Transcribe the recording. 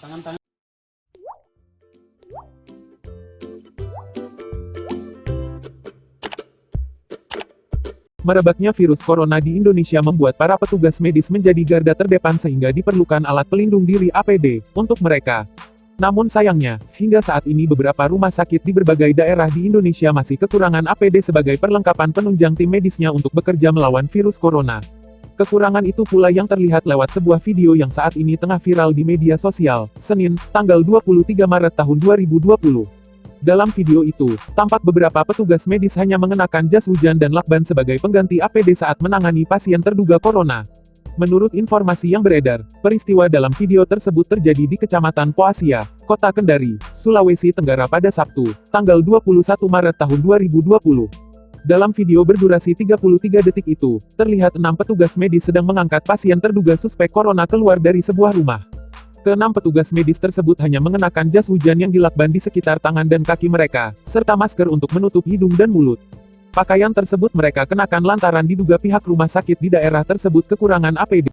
Tangan-tangan. Merebaknya virus corona di Indonesia membuat para petugas medis menjadi garda terdepan sehingga diperlukan alat pelindung diri APD untuk mereka. Namun sayangnya, hingga saat ini beberapa rumah sakit di berbagai daerah di Indonesia masih kekurangan APD sebagai perlengkapan penunjang tim medisnya untuk bekerja melawan virus corona. Kekurangan itu pula yang terlihat lewat sebuah video yang saat ini tengah viral di media sosial, Senin, tanggal 23 Maret tahun 2020. Dalam video itu, tampak beberapa petugas medis hanya mengenakan jas hujan dan lakban sebagai pengganti APD saat menangani pasien terduga corona. Menurut informasi yang beredar, peristiwa dalam video tersebut terjadi di Kecamatan Poasia, Kota Kendari, Sulawesi Tenggara pada Sabtu, tanggal 21 Maret tahun 2020. Dalam video berdurasi 33 detik itu, terlihat 6 petugas medis sedang mengangkat pasien terduga suspek corona keluar dari sebuah rumah. Keenam petugas medis tersebut hanya mengenakan jas hujan yang dilakban di sekitar tangan dan kaki mereka, serta masker untuk menutup hidung dan mulut. Pakaian tersebut mereka kenakan lantaran diduga pihak rumah sakit di daerah tersebut kekurangan APD.